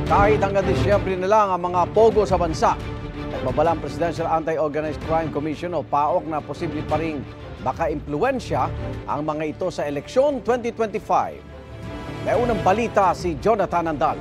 Kahit hanggang Disyembre na lang ang mga pogo sa bansa, nagbabala ang Presidential Anti-Organized Crime Commission o PAOC na posible pa rin baka impluwensya ang mga ito sa eleksyon 2025. May unang balita si Jonathan Andal.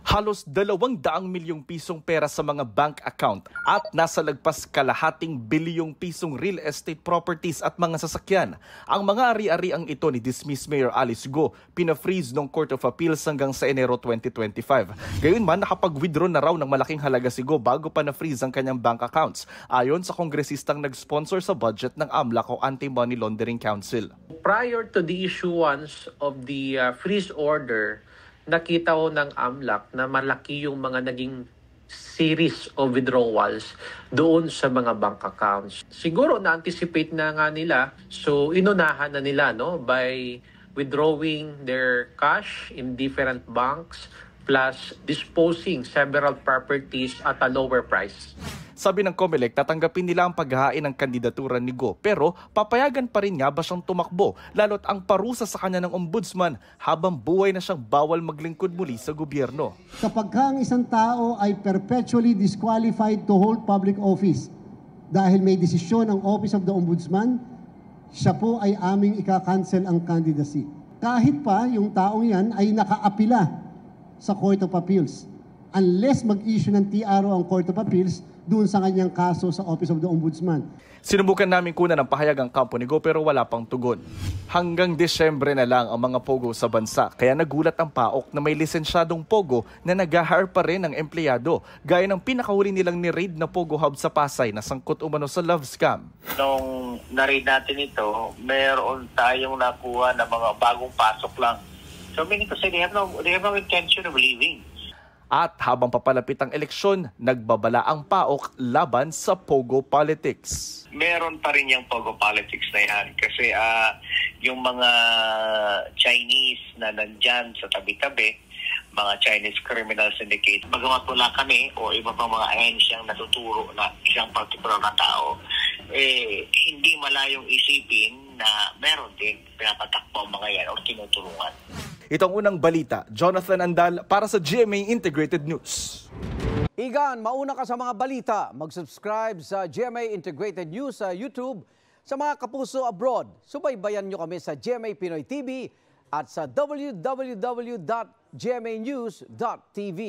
Halos 200 milyong pisong pera sa mga bank account at nasa lagpas kalahating bilyong pisong real estate properties at mga sasakyan. Ang mga ari-ariang ito ni dismissed Mayor Alice Go pina-freeze ng Court of Appeals hanggang sa Enero 2025. Gayunman, nakapag-withdraw na raw ng malaking halaga si Go bago pa na-freeze ang kanyang bank accounts, ayon sa kongresistang nag-sponsor sa budget ng AMLAC o Anti-Money Laundering Council. Prior to the issuance of the freeze order, nakita ko ng AMLAC na malaki yung mga naging series of withdrawals doon sa mga bank accounts. Siguro na-anticipate na nga nila, so inunahan na nila by withdrawing their cash in different banks plus disposing several properties at a lower price. Sabi ng COMELEC, tatanggapin nila ang paghahain ng kandidatura ni Go, pero papayagan pa rin nga ba siyang tumakbo, lalo't ang parusa sa kanya ng ombudsman habang buhay na siyang bawal maglingkod muli sa gobyerno. Kapag ang isang tao ay perpetually disqualified to hold public office dahil may desisyon ang Office of the Ombudsman, siya po ay aming ika-cancel ang candidacy. Kahit pa yung taong yan ay nakaapila sa Court of Appeals. Unless mag-issue ng TRO ang Court of Appeals doon sa kanyang kaso sa Office of the Ombudsman. Sinubukan namin kunan ng pahayag ang kampo ni Go pero wala pang tugon. Hanggang Disyembre na lang ang mga pogo sa bansa, kaya nagulat ang PAOK na may lisensyadong pogo na nag-hire pa rin ng empleyado, gaya ng pinakahuli nilang ni-raid na Pogo Hub sa Pasay na sangkot umano sa love scam. Nung na-raid natin ito, meron tayong nakuha na mga bagong pasok lang. So meaning to say they have no intention of leaving. At habang papalapit ang eleksyon, nagbabala ang PAOK laban sa Pogo politics. Meron pa rin yung Pogo politics na yan kasi yung mga Chinese na nandyan sa tabi-tabi, mga Chinese criminal syndicate, bagamat wala kami o iba pang mga ahensyang natuturo na isang particular na tao, hindi malayong isipin na meron din pinapatakbo ang mga yan o tinutulungan. Itong unang balita, Jonathan Andal para sa GMA Integrated News. Igan, mauna ka sa mga balita. Mag-subscribe sa GMA Integrated News sa YouTube. Sa mga kapuso abroad, subaybayan nyo kami sa GMA Pinoy TV at sa www.gmanews.tv.